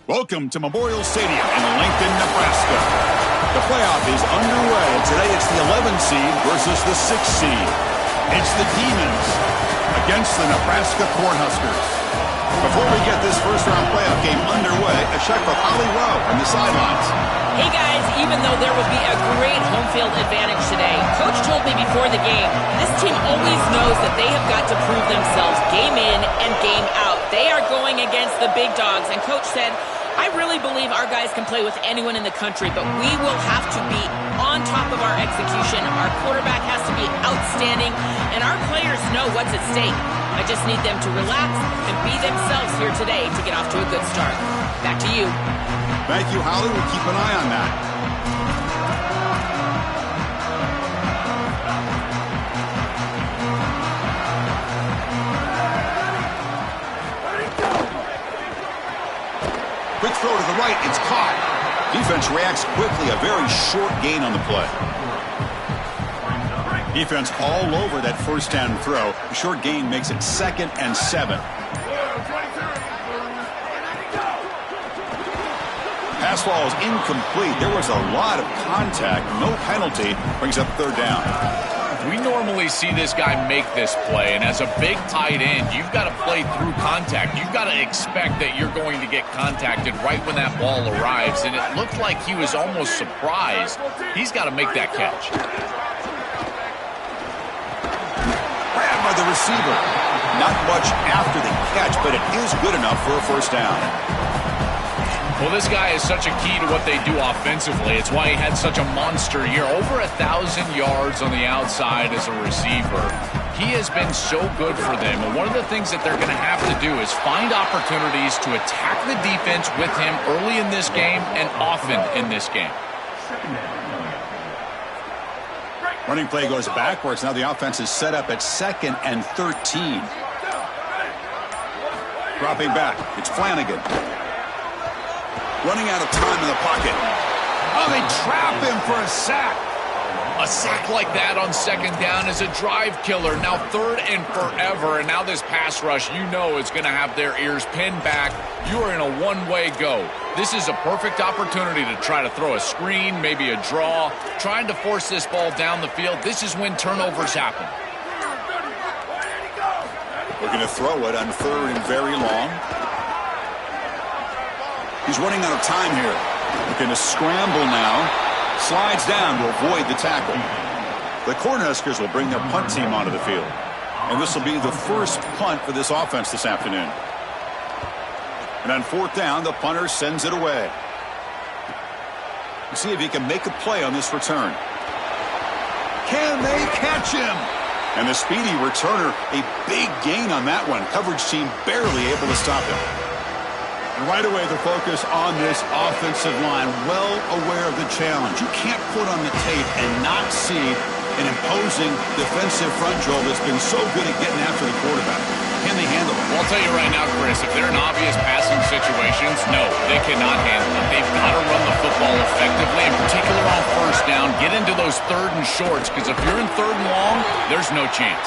Welcome to Memorial Stadium in Lincoln, Nebraska. The playoff is underway, and today it's the 11 seed versus the 6 seed. It's the Demons against the Nebraska Cornhuskers. Before we get this first-round playoff game underway, a check with Holly Rowe on the sidelines. Hey guys, even though there will be a great home field advantage today, Coach told me before the game, this team always knows that they have got to prove themselves game in and game out. They are going against the big dogs, and Coach said, I really believe our guys can play with anyone in the country, but we will have to be on top of our execution. Our quarterback has to be outstanding, and our players know what's at stake. I just need them to relax and be themselves here today to get off to a good start. Back to you. Thank you, Holly. We'll keep an eye on that. Quick throw to the right. It's caught. Defense reacts quickly. A very short gain on the play. Defense all over that first down throw. A short gain makes it 2nd and 7. Pass ball is incomplete. There was a lot of contact. No penalty. Brings up 3rd down. We normally see this guy make this play, and as a big tight end, you've got to play through contact. You've got to expect that you're going to get contacted right when that ball arrives, and it looked like he was almost surprised. He's got to make that catch. Grabbed by the receiver. Not much after the catch, but it is good enough for a first down. Well, this guy is such a key to what they do offensively. It's why he had such a monster year. Over 1,000 yards on the outside as a receiver. He has been so good for them. And one of the things that they're going to have to do is find opportunities to attack the defense with him early in this game and often in this game. Running play goes backwards. Now the offense is set up at 2nd and 13. Dropping back. It's Flanagan. Running out of time in the pocket. Oh, they trap him for a sack. A sack like that on 2nd down is a drive killer. Now 3rd and forever, and now this pass rush, you know, is going to have their ears pinned back. You are in a one-way go. This is a perfect opportunity to try to throw a screen, maybe a draw, trying to force this ball down the field. This is when turnovers happen. We're going to throw it on 3rd and very long. He's running out of time here. Looking to scramble now. Slides down to avoid the tackle. The Cornhuskers will bring their punt team onto the field. And this will be the first punt for this offense this afternoon. And on 4th down, the punter sends it away. We'll see if he can make a play on this return. Can they catch him? And the speedy returner, a big gain on that one. Coverage team barely able to stop him. And right away, the focus on this offensive line, well aware of the challenge. You can't put on the tape and not see an imposing defensive front, Joel, that's been so good at getting after the quarterback. Can they handle it? Well, I'll tell you right now, Chris, if they're in obvious passing situations, no, they cannot handle it. They've got to run the football effectively, in particular on 1st down. Get into those 3rd and shorts, because if you're in 3rd and long, there's no chance.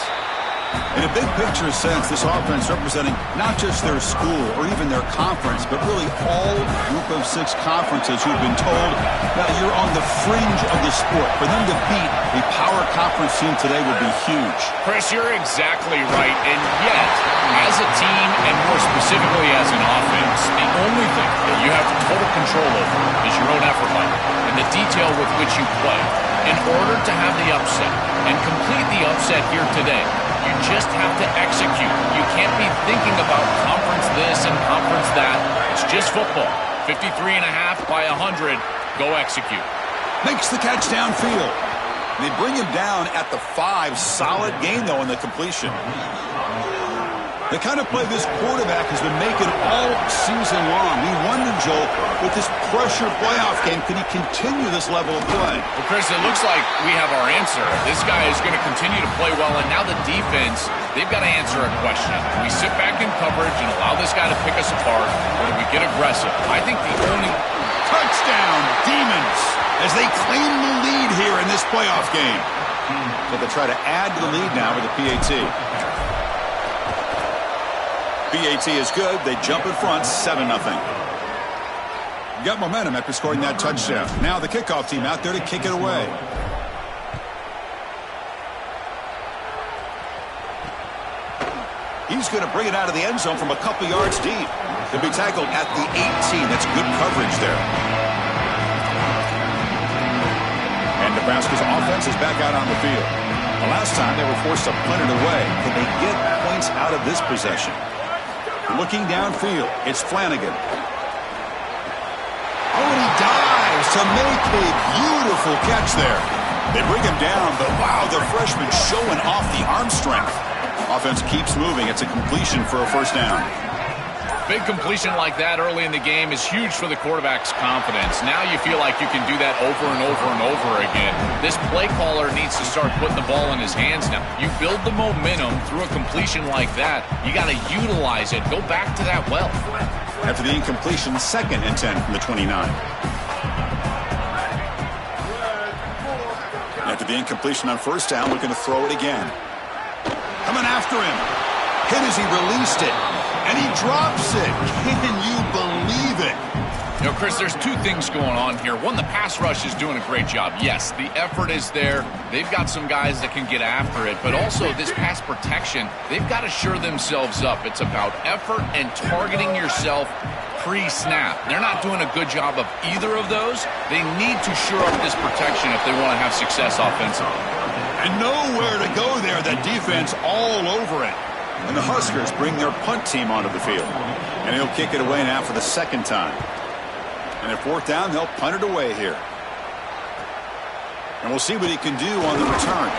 In a big picture sense, this offense representing not just their school or even their conference, but really all group of 6 conferences who've been told that you're on the fringe of the sport. For them to beat a power conference team today would be huge. Chris, you're exactly right. And yet, as a team, and more specifically as an offense, the only thing that you have total control over is your own effort level and the detail with which you play. In order to have the upset and complete the upset here today, you just have to execute. You can't be thinking about conference this and conference that. It's just football. 53.5 by 100. Go execute. Makes the catch downfield. They bring him down at the 5. Solid gain, though, in the completion. The kind of play this quarterback has been making all season long. We wonder, Joel, with this pressure playoff game, can he continue this level of play? Well, Chris, it looks like we have our answer. This guy is going to continue to play well, and now the defense, they've got to answer a question. Do we sit back in coverage and allow this guy to pick us apart, or do we get aggressive? I think the only... Touchdown, Demons, as they claim the lead here in this playoff game. So they try to add to the lead now with the PAT. PAT is good. They jump in front, 7-0. Got momentum after scoring that touchdown. Now the kickoff team out there to kick it away. He's going to bring it out of the end zone from a couple yards deep. He'll be tackled at the 18. That's good coverage there. And Nebraska's offense is back out on the field. The last time they were forced to punt it away. Can they get points out of this possession? Looking downfield, it's Flanagan. Oh, and he dives to make a beautiful catch there. They bring him down, but wow, the freshman showing off the arm strength. Offense keeps moving. It's a completion for a first down. Big completion like that early in the game is huge for the quarterback's confidence. Now you feel like you can do that over and over and over again. This play caller needs to start putting the ball in his hands now. You build the momentum through a completion like that. You got to utilize it. Go back to that well. After the incompletion, 2nd and 10 from the 29. After the incompletion on first down, looking to throw it again. Coming after him. Hit as he released it. And he drops it. Can you believe it? You know, Chris, there's two things going on here. One, the pass rush is doing a great job. Yes, the effort is there. They've got some guys that can get after it. But also, this pass protection, they've got to shore themselves up. It's about effort and targeting yourself pre-snap. They're not doing a good job of either of those. They need to shore up this protection if they want to have success offensively. And nowhere to go there. That defense all over it. And the Huskers bring their punt team onto the field. And he'll kick it away now for the 2nd time. And at 4th down, they'll punt it away here. And we'll see what he can do on the return.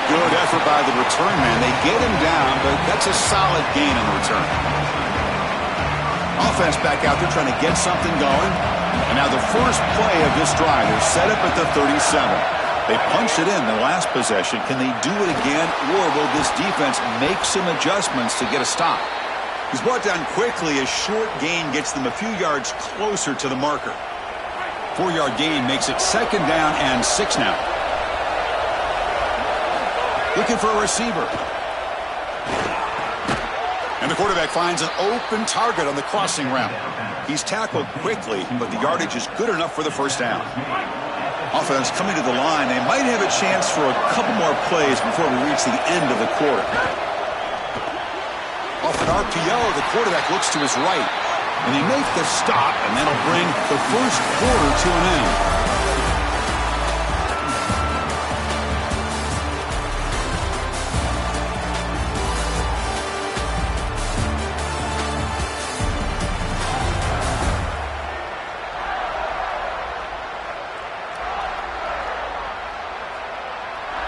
Good effort by the return man. They get him down, but that's a solid gain on the return. Offense back out there trying to get something going. And now the first play of this drive is set up at the 37. They punched it in the last possession. Can they do it again, or will this defense make some adjustments to get a stop? He's brought down quickly. A short gain gets them a few yards closer to the marker. 4-yard gain makes it 2nd down and 6 now. Looking for a receiver. And the quarterback finds an open target on the crossing route. He's tackled quickly, but the yardage is good enough for the first down. Offense coming to the line. They might have a chance for a couple more plays before we reach the end of the quarter. Off an RPO, the quarterback looks to his right. And they make the stop, and that'll bring the first quarter to an end.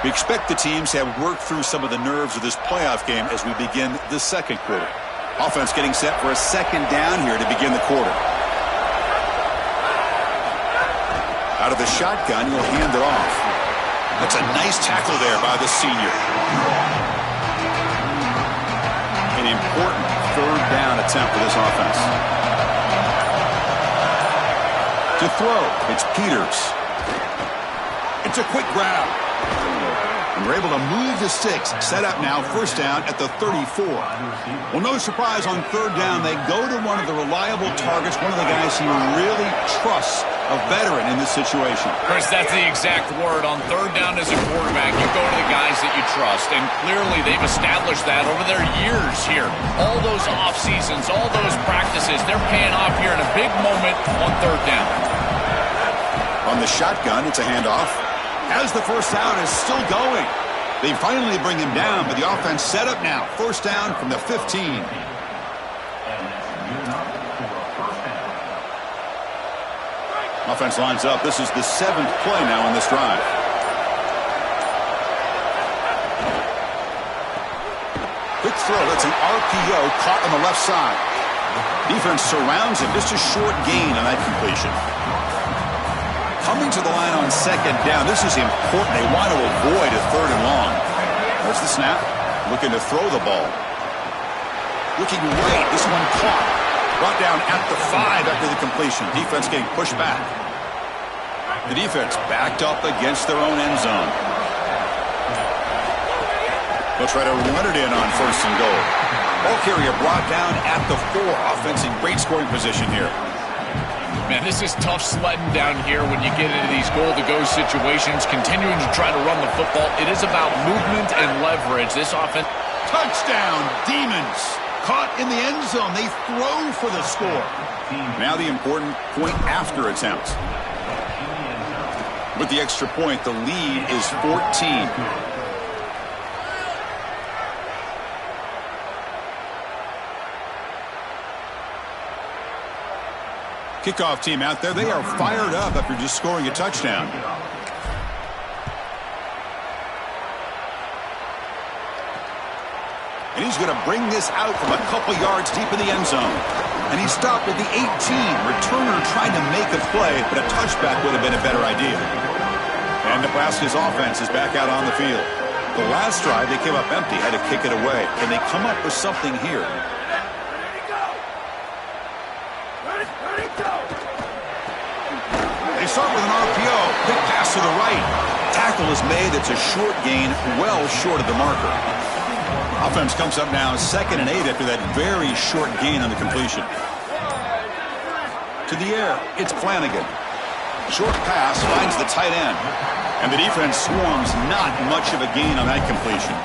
We expect the teams to have worked through some of the nerves of this playoff game as we begin the 2nd quarter. Offense getting set for a 2nd down here to begin the quarter. Out of the shotgun, he'll hand it off. That's a nice tackle there by the senior. An important 3rd down attempt for this offense. To throw, it's Peters. It's a quick grab. And we're able to move the sticks. Set up now, first down at the 34. Well, no surprise on 3rd down. They go to one of the reliable targets, one of the guys he really trusts, a veteran in this situation. Chris, that's the exact word. On 3rd down as a quarterback, you go to the guys that you trust. And clearly they've established that over their years here. All those off seasons, all those practices, they're paying off here in a big moment on 3rd down. On the shotgun, it's a handoff. As the first down is still going. They finally bring him down, but the offense set up now. First down from the 15. Offense lines up. This is the 7th play now in this drive. Quick throw. That's an RPO caught on the left side. Defense surrounds him. Just a short gain on that completion. Coming to the line on 2nd down. This is important. They want to avoid a 3rd and long. There's the snap. Looking to throw the ball. Looking right. This one caught. Brought down at the 5 after the completion. Defense getting pushed back. The defense backed up against their own end zone. They'll try to run it in on 1st and goal. Ball carrier brought down at the 4. Offense in great scoring position here. Man, And this is tough sledding down here when you get into these goal-to-go situations, continuing to try to run the football. It is about movement and leverage. This offense. Touchdown, Demons. Caught in the end zone. They throw for the score. Now the important point after attempt. With the extra point, the lead is 14. Kickoff team out there. They are fired up after just scoring a touchdown. And he's going to bring this out from a couple yards deep in the end zone. And he stopped at the 18. Returner tried to make a play, but a touchback would have been a better idea. And Nebraska's offense is back out on the field. The last drive, they came up empty, had to kick it away. Can they come up with something here? They start with an RPO. Quick pass to the right. Tackle is made. It's a short gain, well short of the marker. Offense comes up now 2nd and 8 after that very short gain on the completion. To the air, it's Flanagan. Short pass finds the tight end. And the defense swarms, not much of a gain on that completion.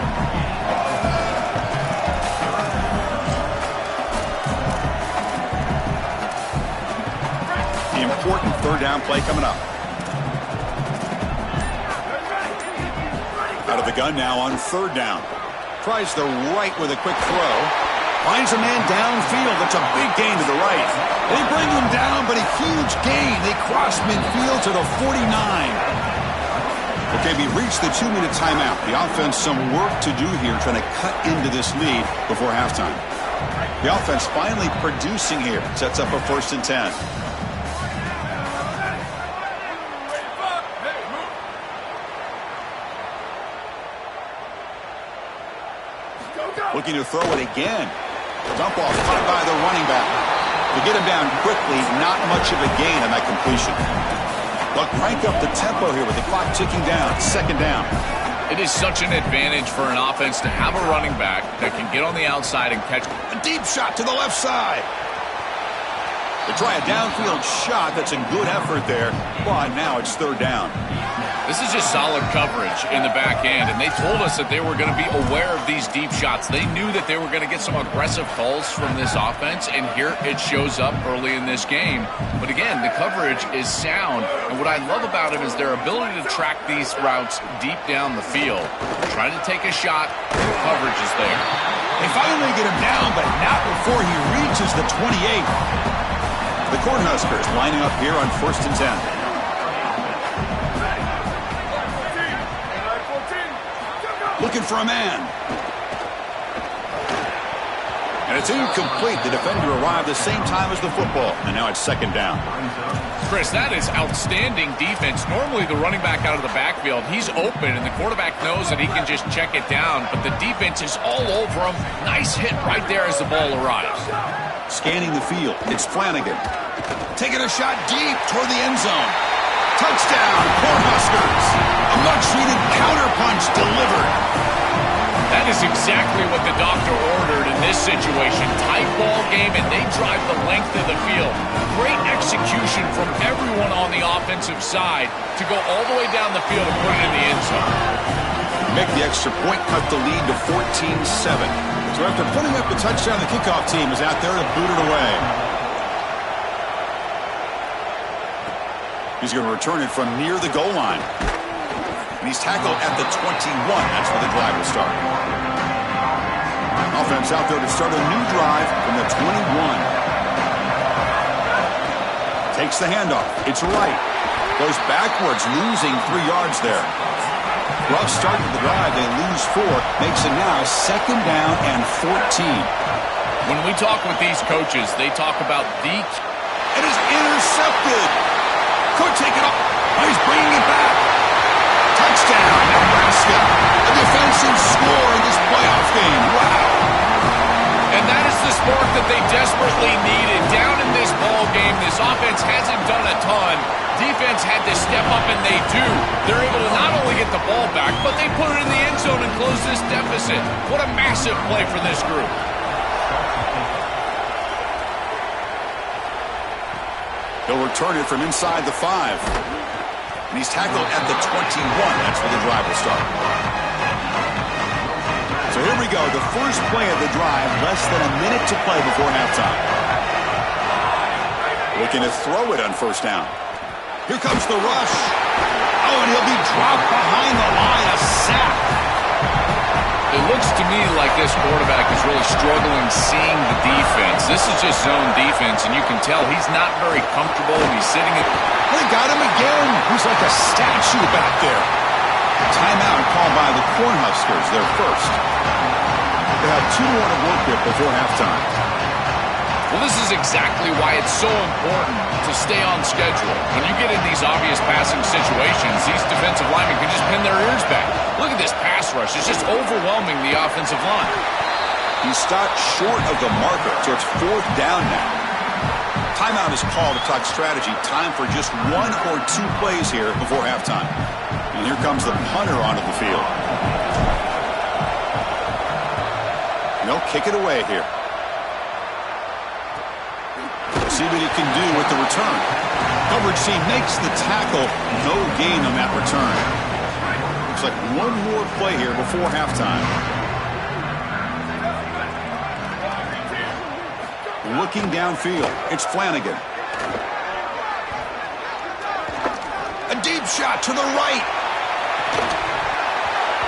The important 3rd down play coming up. Out of the gun now on 3rd down. Tries the right with a quick throw. Finds a man downfield. That's a big gain to the right. They bring him down, but a huge gain. They cross midfield to the 49. Okay, we reached the 2-minute timeout. The offense some work to do here, trying to cut into this lead before halftime. The offense finally producing here. Sets up a 1st and 10. Looking to throw it again. Dump off caught by the running back. To get him down quickly, not much of a gain on that completion. They'll crank up the tempo here with the clock ticking down. 2nd down. It is such an advantage for an offense to have a running back that can get on the outside and catch. A deep shot to the left side. They try a downfield shot. That's a good effort there. But now it's 3rd down. This is just solid coverage in the back end, and they told us that they were going to be aware of these deep shots. They knew that they were going to get some aggressive calls from this offense, and here it shows up early in this game. But again, the coverage is sound, and what I love about it is their ability to track these routes deep down the field. Trying to take a shot, coverage is there. They finally get him down, but not before he reaches the 28. The Cornhuskers lining up here on 1st and 10. Looking for a man. And it's incomplete. The defender arrived the same time as the football. And now it's 2nd down. Chris, that is outstanding defense. Normally the running back out of the backfield, he's open, and the quarterback knows that he can just check it down. But the defense is all over him. Nice hit right there as the ball arrives. Scanning the field. It's Flanagan. Taking a shot deep toward the end zone. Touchdown, Cornhuskers. A much-needed counterpunch delivered. That is exactly what the doctor ordered in this situation. Tight ball game, and they drive the length of the field. Great execution from everyone on the offensive side to go all the way down the field and put it in the end zone. Make the extra point, cut the lead to 14-7. So after putting up the touchdown, the kickoff team is out there to boot it away. He's going to return it from near the goal line. And he's tackled at the 21. That's where the drive will start. Offense out there to start a new drive from the 21. Takes the handoff. It's right. Goes backwards, losing 3 yards there. Rough start to the drive. They lose 4. Makes it now 2nd down and 14. When we talk with these coaches, they talk about the... It is intercepted. Could take it off. Oh, he's bringing it back. Touchdown, Nebraska. A defensive score in this playoff game. Wow. And that is the spark that they desperately needed. Down in this ball game, this offense hasn't done a ton. Defense had to step up, and they do. They're able to not only get the ball back, but they put it in the end zone and close this deficit. What a massive play for this group. He'll return it from inside the 5. And he's tackled at the 21. That's where the drive will start. So here we go. The first play of the drive. Less than a minute to play before halftime. Looking to throw it on first down. Here comes the rush. Oh, and he'll be dropped behind the line. A sack. It looks to me like this quarterback is really struggling seeing the defense. This is just zone defense, and you can tell he's not very comfortable. He's sitting at... They got him again. He's like a statue back there. Timeout called by the Cornhuskers, their first. They have 2 more to work with before halftime. Well, this is exactly why it's so important to stay on schedule. When you get in these obvious passing situations, these defensive linemen can just pin their ears back. Look at this pass rush. It's just overwhelming the offensive line. He stopped short of the marker, so it's 4th down now. Timeout is called to talk strategy. Time for just 1 or 2 plays here before halftime. And here comes the punter onto the field. And they'll kick it away here. See what he can do with the return. Coverage team makes the tackle. No gain on that return. Looks like 1 more play here before halftime. Looking downfield. It's Flanagan. A deep shot to the right.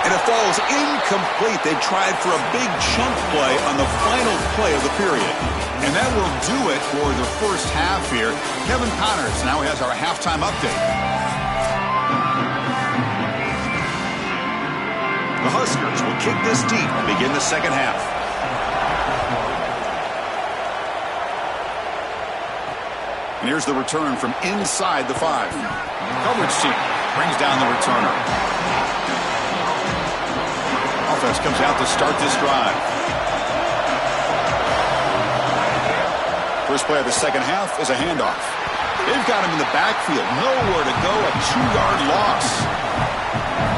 And it falls incomplete. They tried for a big chunk play on the final play of the period. And that will do it for the first half here. Kevin Connors now has our halftime update. The Huskers will kick this deep and begin the second half. And here's the return from inside the 5. Coverage team brings down the returner. Offense comes out to start this drive. First play of the second half is a handoff. They've got him in the backfield. Nowhere to go. A 2-yard loss.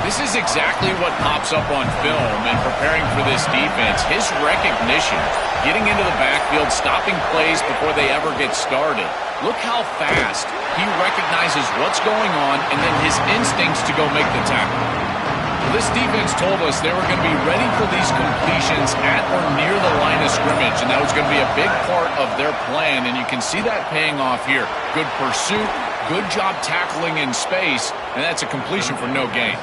This is exactly what pops up on film and preparing for this defense. His recognition, getting into the backfield, stopping plays before they ever get started. Look how fast he recognizes what's going on and then his instincts to go make the tackle. This defense told us they were going to be ready for these completions at or near the line of scrimmage, and that was going to be a big part of their plan, and you can see that paying off here. Good pursuit, good job tackling in space, and that's a completion for no gain.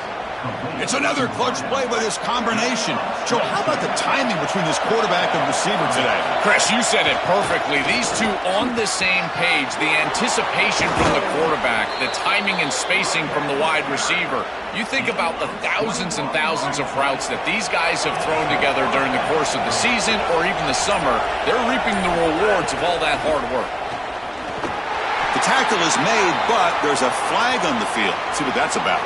It's another clutch play by this combination. Joe, how about the timing between this quarterback and receiver today? Chris, you said it perfectly. These two on the same page. The anticipation from the quarterback, the timing and spacing from the wide receiver. You think about the thousands and thousands of routes that these guys have thrown together during the course of the season or even the summer. They're reaping the rewards of all that hard work. The tackle is made, but there's a flag on the field. Let's see what that's about.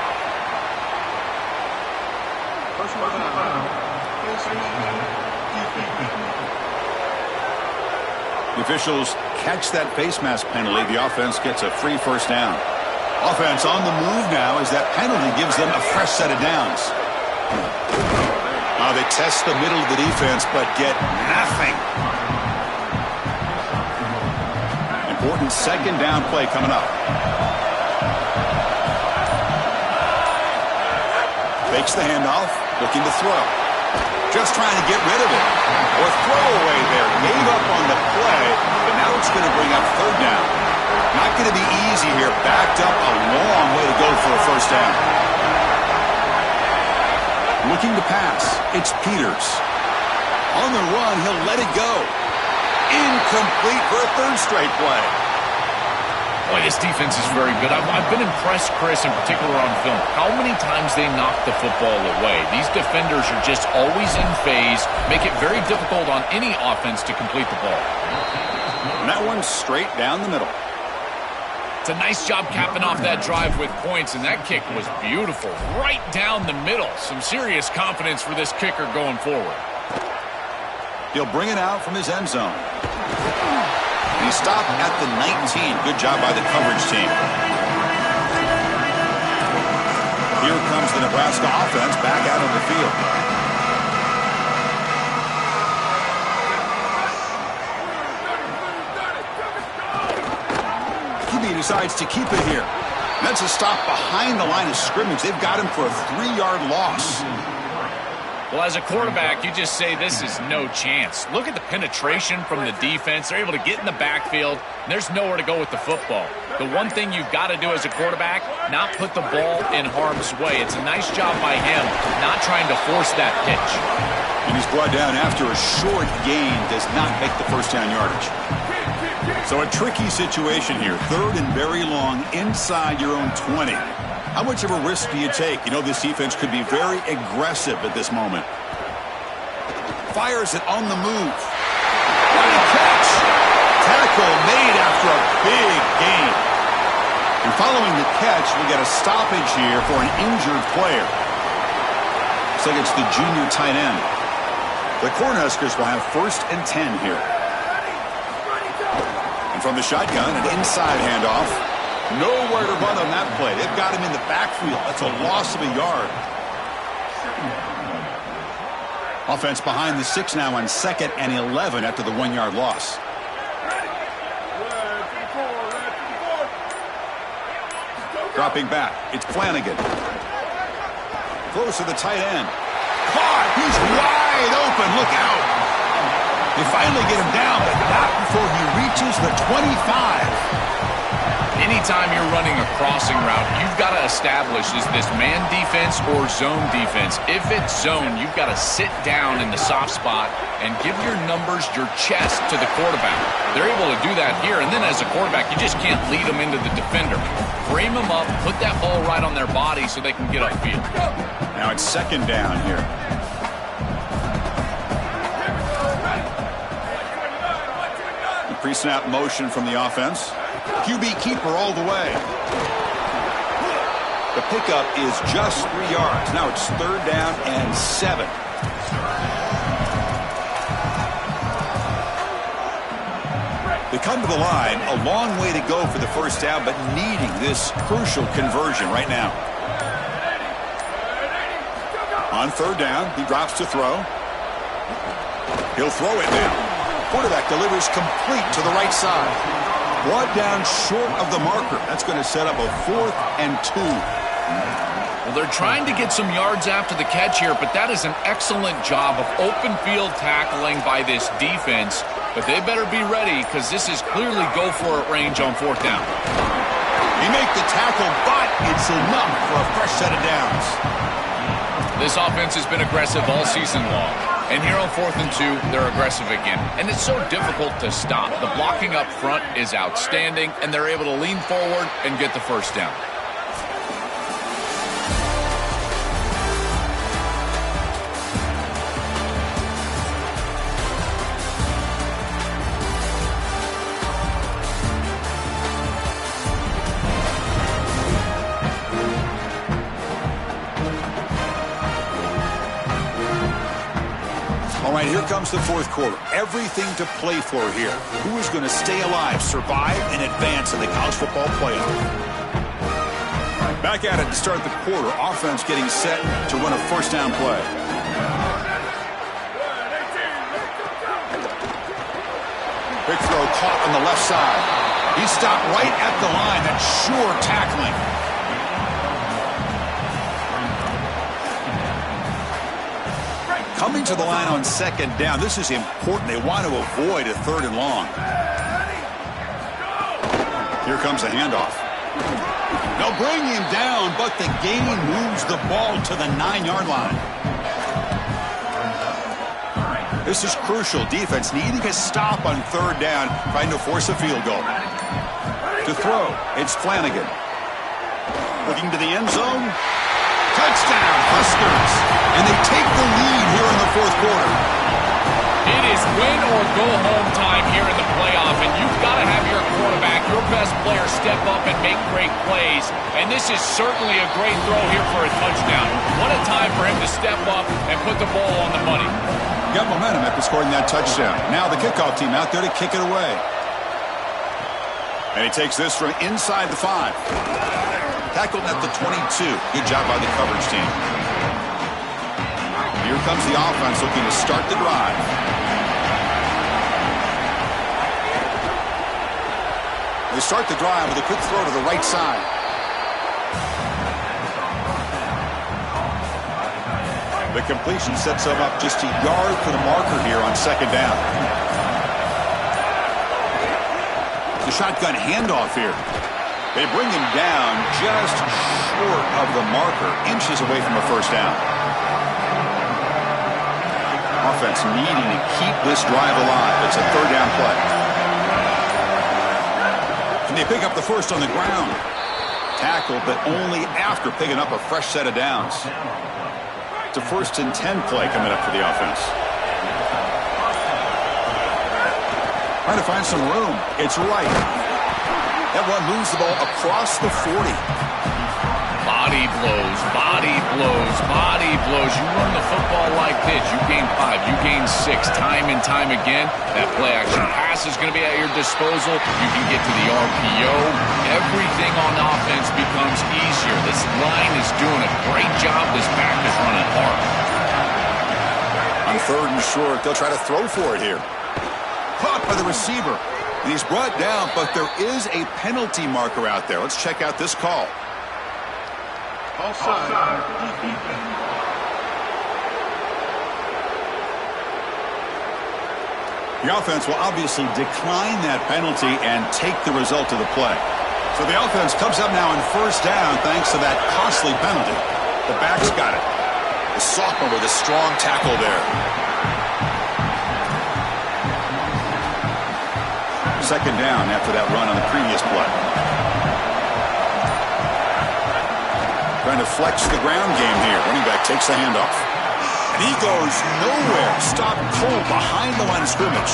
The officials catch that face mask penalty. The offense gets a free first down. Offense on the move now as that penalty gives them a fresh set of downs. They test the middle of the defense but get nothing. Important second down play coming up. Fakes the handoff, looking to throw. Just trying to get rid of it. Or throw away there. Gave up on the play, but now it's going to bring up third down. Not going to be easy here. Backed up a long way to go for a first down. Looking to pass. It's Peters. On the run, he'll let it go. Incomplete for a third straight play. Boy, this defense is very good. I've been impressed, Chris, in particular on film, how many times they knock the football away. These defenders are just always in phase, make it very difficult on any offense to complete the ball. And that one's straight down the middle. It's a nice job capping off that drive with points, and that kick was beautiful. Right down the middle. Some serious confidence for this kicker going forward. He'll bring it out from his end zone. He stopped at the 19. Good job by the coverage team. Here comes the Nebraska offense back out on the field. He QB decides to keep it here. That's a stop behind the line of scrimmage. They've got him for a 3-yard loss. Well, as a quarterback, you just say this is no chance. Look at the penetration from the defense. They're able to get in the backfield, and there's nowhere to go with the football. The one thing you've got to do as a quarterback, not put the ball in harm's way. It's a nice job by him, not trying to force that pitch. And he's brought down after a short gain, does not make the first down yardage. So a tricky situation here. 3rd and very long inside your own 20. How much of a risk do you take? You know, this defense could be very aggressive at this moment. Fires it on the move. What a catch! Tackle made after a big gain. And following the catch, we get a stoppage here for an injured player. Looks like it's the junior tight end. The Cornhuskers will have 1st and 10 here. And from the shotgun, an inside handoff. Nowhere to run on that play. They've got him in the backfield. That's a loss of a yard. Offense behind the 6 now on 2nd and 11 after the 1-yard loss. Dropping back. It's Flanagan. Close to the tight end. Caught. He's wide open. Look out. They finally get him down, but not before he reaches the 25. Anytime you're running a crossing route, you've got to establish, is this man defense or zone defense? If it's zone, you've got to sit down in the soft spot and give your numbers, your chest to the quarterback. They're able to do that here, and then as a quarterback, you just can't lead them into the defender. Frame them up, put that ball right on their body so they can get upfield. Now it's 2nd down here. The pre-snap motion from the offense. QB keeper all the way. The pickup is just 3 yards. Now it's 3rd down and 7. They come to the line, a long way to go for the first down, but needing this crucial conversion right now. On 3rd down, he drops to throw. He'll throw it now. Quarterback delivers complete to the right side. Brought down short of the marker. That's going to set up a 4th and 2. Well, they're trying to get some yards after the catch here, but that is an excellent job of open field tackling by this defense. But they better be ready because this is clearly go-for-it range on 4th down. They make the tackle, but it's enough for a fresh set of downs. This offense has been aggressive all season long. And here on 4th and 2, they're aggressive again. And it's so difficult to stop. The blocking up front is outstanding, and they're able to lean forward and get the first down. All right, here comes the 4th quarter. Everything to play for here. Who is going to stay alive, survive, and advance in the college football playoff? Back at it to start the quarter. Offense getting set to run a first down play. Big throw caught on the left side. He stopped right at the line. That's sure tackling. Coming to the line on 2nd down. This is important. They want to avoid a 3rd and long. Here comes the handoff. They'll bring him down, but the gain moves the ball to the 9-yard line. This is crucial. Defense needing a stop on 3rd down, trying to force a field goal. To throw, it's Flanagan. Looking to the end zone. Touchdown, Huskers. And they take the lead here in the 4th quarter. It is win or go home time here in the playoff, and you've got to have your quarterback, your best player, step up and make great plays. And this is certainly a great throw here for a touchdown. What a time for him to step up and put the ball on the money. Got momentum after scoring that touchdown. Now the kickoff team out there to kick it away. And he takes this from inside the 5. Tackled at the 22. Good job by the coverage team. Here comes the offense looking to start the drive. They start the drive with a quick throw to the right side. The completion sets them up just a yard for the marker here on second down. The shotgun handoff here. They bring him down just short of the marker, inches away from a first down. Offense needing to keep this drive alive. It's a third down play. And they pick up the first on the ground. Tackled, but only after picking up a fresh set of downs. It's a 1st and 10 play coming up for the offense. Trying to find some room. It's right. That one moves the ball across the 40. Body blows, body blows, body blows. You run the football like this, you gain 5, you gain 6, time and time again. That play action pass is going to be at your disposal. You can get to the RPO. Everything on offense becomes easier. This line is doing a great job. This back is running hard. On 3rd and short, they'll try to throw for it here. Caught by the receiver. And he's brought down, but there is a penalty marker out there. Let's check out this call. Offside. The offense will obviously decline that penalty and take the result of the play. So the offense comes up now on 1st down thanks to that costly penalty. The back's got it. The sophomore with a strong tackle there. Second down after that run on the previous play. Trying to flex the ground game here. Running back takes the handoff. And he goes nowhere. Stopped cold behind the line of scrimmage.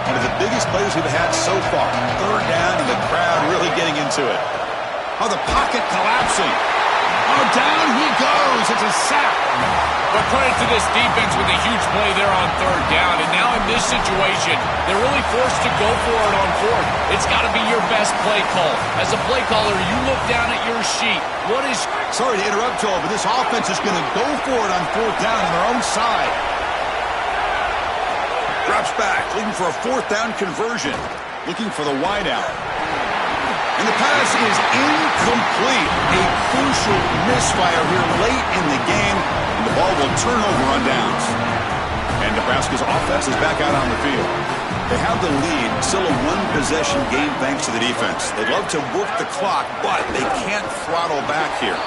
One of the biggest plays we've had so far. 3rd down and the crowd really getting into it. Oh, the pocket collapsing. Oh, down he goes. It's a sack. But credit to this defense with a huge play there on 3rd down. And now in this situation, they're really forced to go for it on 4th. It's got to be your best play call. As a play caller, you look down at your sheet. What is... Sorry to interrupt, Joel, but this offense is going to go for it on 4th down on their own side. Drops back, looking for a 4th down conversion. Looking for the wideout. And the pass is incomplete. A crucial misfire here late in the game. And the ball will turn over on downs. And Nebraska's offense is back out on the field. They have the lead. Still a one-possession game thanks to the defense. They'd love to work the clock, but they can't throttle back here.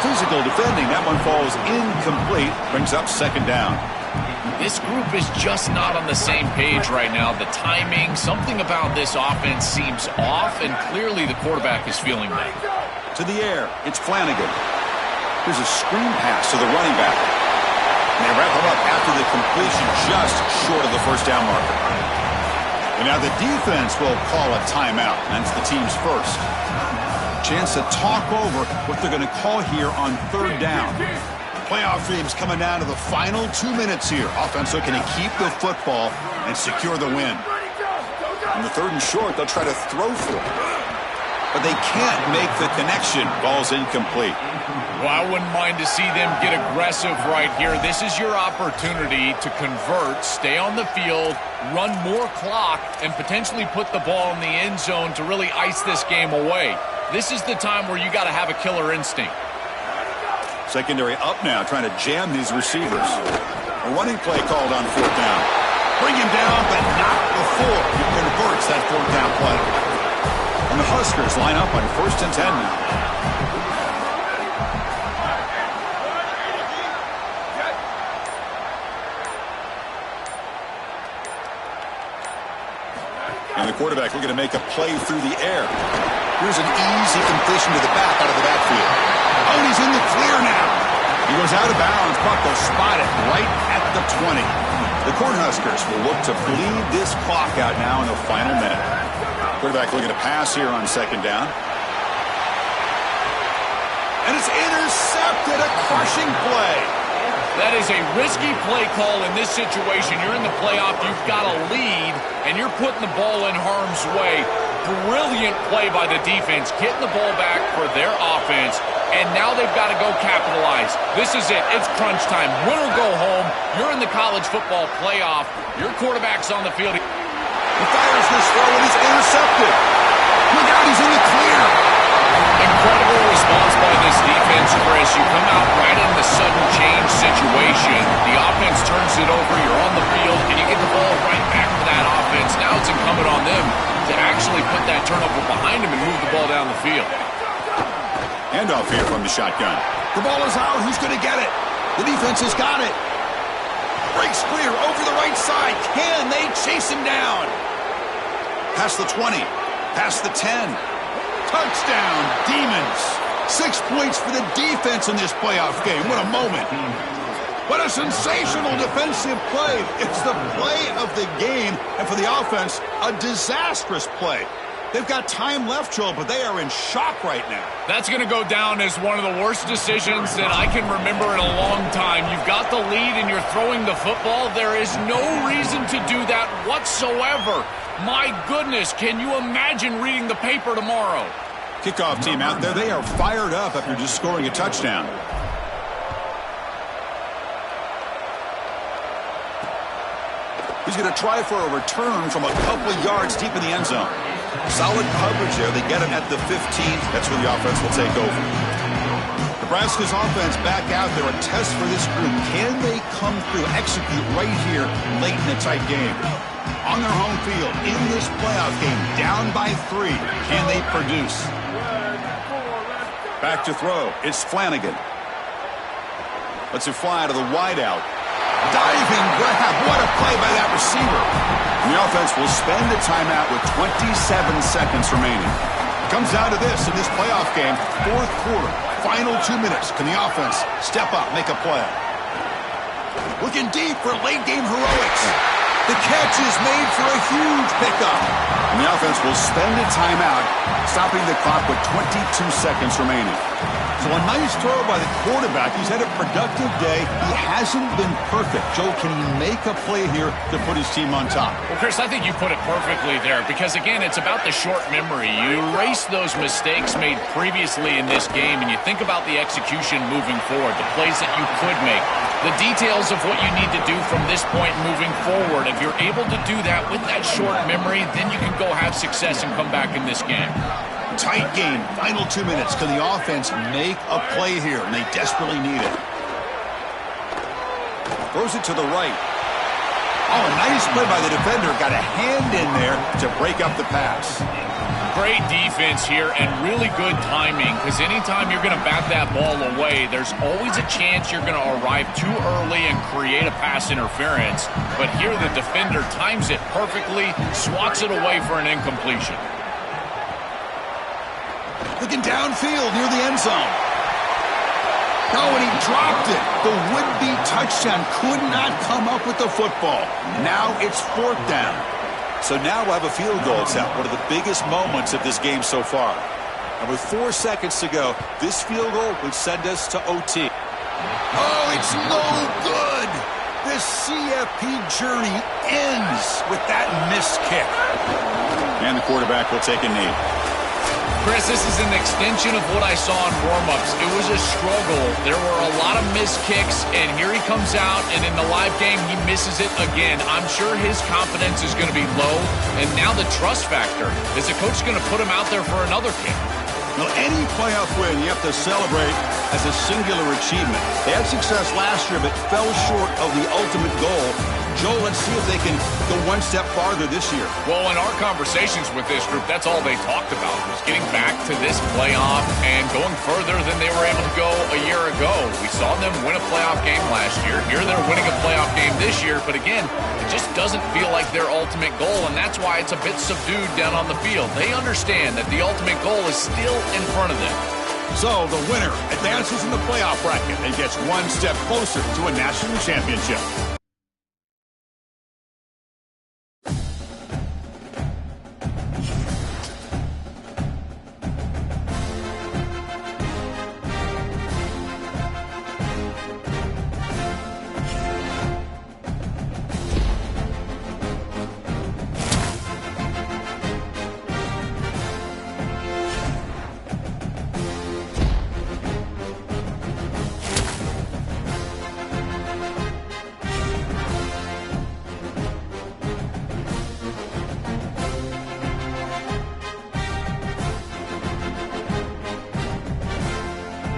Physical defending. That one falls incomplete. Brings up second down. This group is just not on the same page right now. The timing, something about this offense seems off, and clearly the quarterback is feeling that. To the air, it's Flanagan. Here's a screen pass to the running back. And they wrap him up after the completion just short of the first down marker. And now the defense will call a timeout. That's the team's first. Chance to talk over what they're going to call here on 3rd down. Playoff dreams coming down to the final 2 minutes here. Offense looking to keep the football and secure the win. On the 3rd and short, they'll try to throw for it. But they can't make the connection. Ball's incomplete. Well, I wouldn't mind to see them get aggressive right here. This is your opportunity to convert, stay on the field, run more clock, and potentially put the ball in the end zone to really ice this game away. This is the time where you got to have a killer instinct. Secondary up now, trying to jam these receivers. A running play called on 4th down. Bring him down, but not before he converts that 4th down play. And the Huskers line up on 1st and 10 now. And the quarterback looking to make a play through the air. Here's an easy completion to the back out of the backfield. Oh, and he's in the clear now. He goes out of bounds. Buck will spot it right at the 20. The Cornhuskers will look to bleed this clock out now in the final minute. Quarterback looking to pass here on 2nd down. And it's intercepted. A crushing play. That is a risky play call in this situation. You're in the playoff, you've got a lead, and you're putting the ball in harm's way. Brilliant play by the defense, getting the ball back for their offense, and now they've got to go capitalize. This is it. It's crunch time. Win or go home. You're in the college football playoff. Your quarterback's on the field. He fires this throw, and he's intercepted. he's in the clear. Incredible response by this defense, Chris. You come out right in the sudden change situation. The offense turns it over, you're on the field, and you get the ball right back to that offense. Now it's incumbent on them to actually put that turnover behind them and move the ball down the field. Handoff here from the shotgun. The ball is out. Who's going to get it? The defense has got it. Breaks clear over the right side. Can they chase him down? Past the 20. Past the 10. Touchdown, Demons. 6 points for the defense in this playoff game. What a moment. What a sensational defensive play. It's the play of the game. And for the offense, a disastrous play. They've got time left, Joel, but they are in shock right now. That's going to go down as one of the worst decisions that I can remember in a long time. You've got the lead and you're throwing the football. There is no reason to do that whatsoever. My goodness, can you imagine reading the paper tomorrow? Kickoff team out there. They are fired up after just scoring a touchdown. He's going to try for a return from a couple of yards deep in the end zone. Solid coverage there. They get him at the 15. That's where the offense will take over. Nebraska's offense back out there. A test for this group. Can they come through, execute right here late in a tight game? On their home field, in this playoff game, down by 3. Can they produce? Back to throw. It's Flanagan. Lets it fly to the wideout. Diving grab. What a play by that receiver. And the offense will spend a timeout with 27 seconds remaining. Comes down to this in this playoff game. Fourth quarter. Final 2 minutes. Can the offense step up, make a play? Looking deep for late game heroics. The catch is made for a huge pickup. And the offense will spend a timeout, stopping the clock with 22 seconds remaining. So a nice throw by the quarterback. He's had a productive day. He hasn't been perfect. Joe, can he make a play here to put his team on top? Well, Chris, I think you put it perfectly there because, again, it's about the short memory. You erase those mistakes made previously in this game, and you think about the execution moving forward, the plays that you could make, the details of what you need to do from this point moving forward. If you're able to do that with that short memory, then you can go have success and come back in this game. Tight game. Final 2 minutes. Can the offense make a play here? And they desperately need it. Throws it to the right. Oh, a nice play by the defender. Got a hand in there to break up the pass. Great defense here and really good timing because anytime you're going to bat that ball away, there's always a chance you're going to arrive too early and create a pass interference. But here the defender times it perfectly, swats it away for an incompletion. Looking downfield near the end zone. No, and he dropped it. The would-be touchdown could not come up with the football. Now it's 4th down. So now we'll have a field goal attempt, one of the biggest moments of this game so far. And with 4 seconds to go, this field goal would send us to OT. Oh, it's no good. This CFP journey ends with that missed kick. And the quarterback will take a knee. Chris, this is an extension of what I saw in warm-ups. It was a struggle. There were a lot of missed kicks, and here he comes out, and in the live game, he misses it again. I'm sure his confidence is going to be low, and now the trust factor. Is the coach going to put him out there for another kick? Well, any playoff win, you have to celebrate as a singular achievement. They had success last year, but fell short of the ultimate goal. Joe, let's see if they can go one step farther this year. Well, in our conversations with this group, that's all they talked about was getting back to this playoff and going further than they were able to go a year ago. We saw them win a playoff game last year. Here they're winning a playoff game this year, but again, it just doesn't feel like their ultimate goal, and that's why it's a bit subdued down on the field. They understand that the ultimate goal is still in front of them. So the winner advances in the playoff bracket and gets one step closer to a national championship.